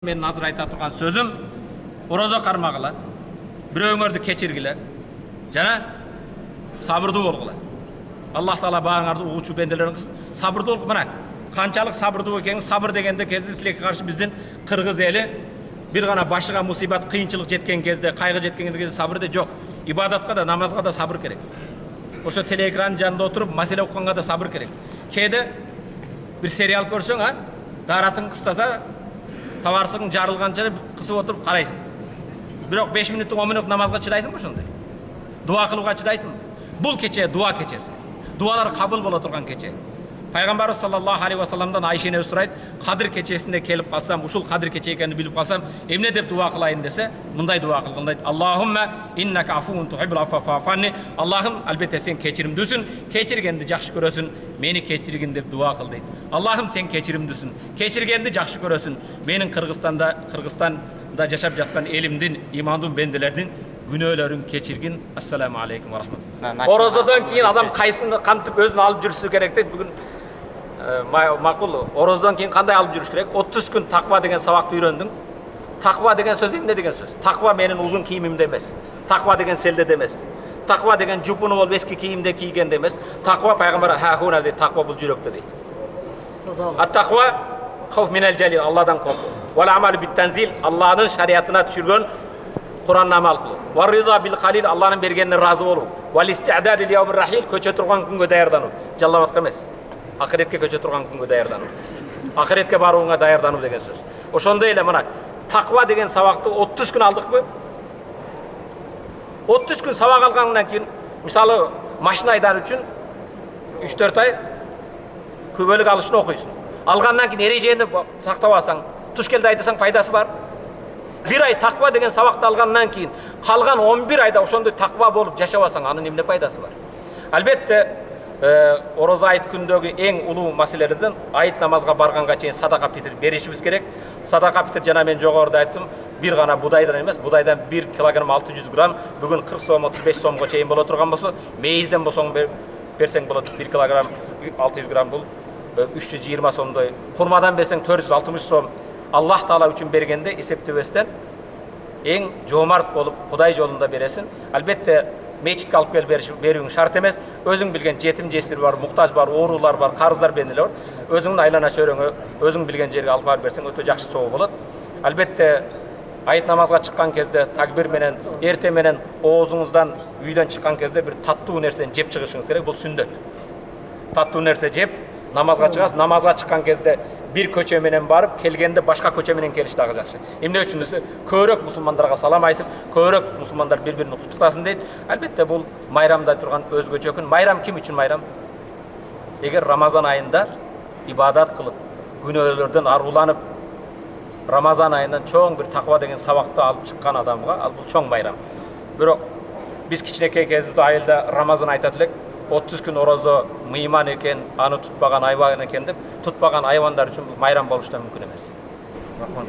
Мен азыр айта турган сөзім орозо кармагыла, бирөөңөрдү кечиргиле жана сабырдуу болгула. Аллах Таала бааңарды угуучу бенделерин сабырдуу болуп, мына канчалык сабырдуу экенин, сабыр дегенде кезде тилекке каршы биздин кыргыз эли бир гана башыга мусибат, кыйынчылык жеткен кезде, кайгы жеткен кезде сабыр де жок. Ибадатка да, намазга да сабыр керек. Ошо телеэкранын жанында отуруп маселе укканга да сабыр керек. Кээде бир сериал көрсөң, даратың кыстаса, таварсың жарылганча кысып отуруп карайсың. Бирок 5 минуттук 10 минут намазга чыдайсыңбы ошондой? Дуа кылууга чыдайсыңбы? Бул кече дуа кечеси. Дуалар кабыл боло турган кече. Пайгамбарыбыз саллаллаху алейхи ва салламдан Айша энебиз сурайт, Кадыр кечесинде келип калсам, ушул Кадыр кече экенин билип калсам, эмне деп дуа кылайын десе, мындай дуа кылгын дейт. Аллахумма иннака афуун тухиббул афва фа'фуанни. Аллахым, албетте сен кечиримдүүсүн, кечиргенди жакшы көрөсүн, мени кечиргин деп дуа кыл дейт. Аллахым, сен кечиримдүүсүн, кечиргенди жакшы көрөсүн. Менин Кыргызстанда жашап жаткан элимдин, имандуу бенделердин күнөөлөрүн кечиргин. Ассаламу алейкум ва рахматуллах. Орозодон кийин адам кайсын кантип өзүн алып жүрүшү керек дейт. Бүгүн макул, орозодон кийин кандай алып жүрүш керек? 30 күн таква деген сабакты үйрөндүң. Таква деген сөз эмне деген сөз? Таква менин узун кийимимде эмес. Таква деген селдеде эмес. Таква деген жупуну болуп эски кийимде кийгенде эмес. Таква пайгамбар хахуна дейт, таква бул жүрөктө дейт. Ат-таква хауф минал жалил, Алладан коркуу. Вал амалу бит-танзил, Алланын шариатына түшүргөн Куранны амал кылуу. Вар риза бил калил, Алланын бергенине разы болуу. Вал исти'дад лил яумир рахил, көчө турган күнгө даярдануу. Жаллабатка эмес. Акыретке көчө турган күнгө даярдануу. Акыретке барууга даярдануу деген сөз. Ошондой эле мына таква деген сабакты 30 күн алдыкпы? 30 күн сабак алгандан кийин, мисалы, машина айдаа үчүн 3-4 ай көбөлүк алышын окуйсуң. Алгандан кийин эрежени сактап алсаң, туш келди айдасаң пайдасы бар. Bir ay takva деген сабакты алгандан кийин калган 11 айда ошондой таква болуп жашап алсаң, анын эмне пайдасы бар? Албетте, орозо айт күндөгү эң улуу маселелерден айт намазга барганга чейин садака питир беришибиз керек. Садака питир жана мен жогоруда айттым, бир гана будайдан эмес, будайдан 1 килограмм 600 грамм, бүгүн 40 сом, 35 сомго чейин боло турган болсо, мейизден болсоң берсең болот, 1 килограмм 600 грамм бул 320 сомдой. Курмадан берсең 460 сом. Аллах Таала үчүн бергенде эсептебестен эң жомарт болуп Кудай жолунда бересин. Албетте мечитке алып келип берүүң шарт эмес. Өзүң билген жетим жесир бар, муктаж бар, оорулар бар, карыздар бенделер бар. Өзүңдүн айлана чөйрөңө, өзүң билген жерге алып барып берсең өтө жакшы соо болот. Албетте айт намазга чыккан кезде такбир менен, эрте менен оозуңуздан үйдөн чыккан кезде бир таттуу нерсени жеп чыгышыңыз керек. Бул сүннөт. Таттуу нерсе жеп намазга чыгасыз. Намазга чыккан кезде bir көчө менен барып, келгенде башка көчө менен келиш дагы жакшы. Эмне үчүн десе, көбүрөөк мусулмандарга салам айтып, көбүрөөк мусулмандар бири-бирин куттуктасын дейт. Албетте бул майрамда турган өзгөчө күн. Майрам ким үчүн майрам? Эгер Рамазан айында ибадат кылып, күнөөлөрдөн аргуланып, Рамазан айынан чоң бир таква деген сабакты алып чыккан адамга, ал бул чоң майрам. Бирок биз кичинекей кезибизде айылда Рамазан айтат элек, 30 күн орозо мыйман экен, аны тутпаган айбан экен деп, тутпаган айбандар үчүн бул майрам болуш да мүмкүн эмес. Рахмат.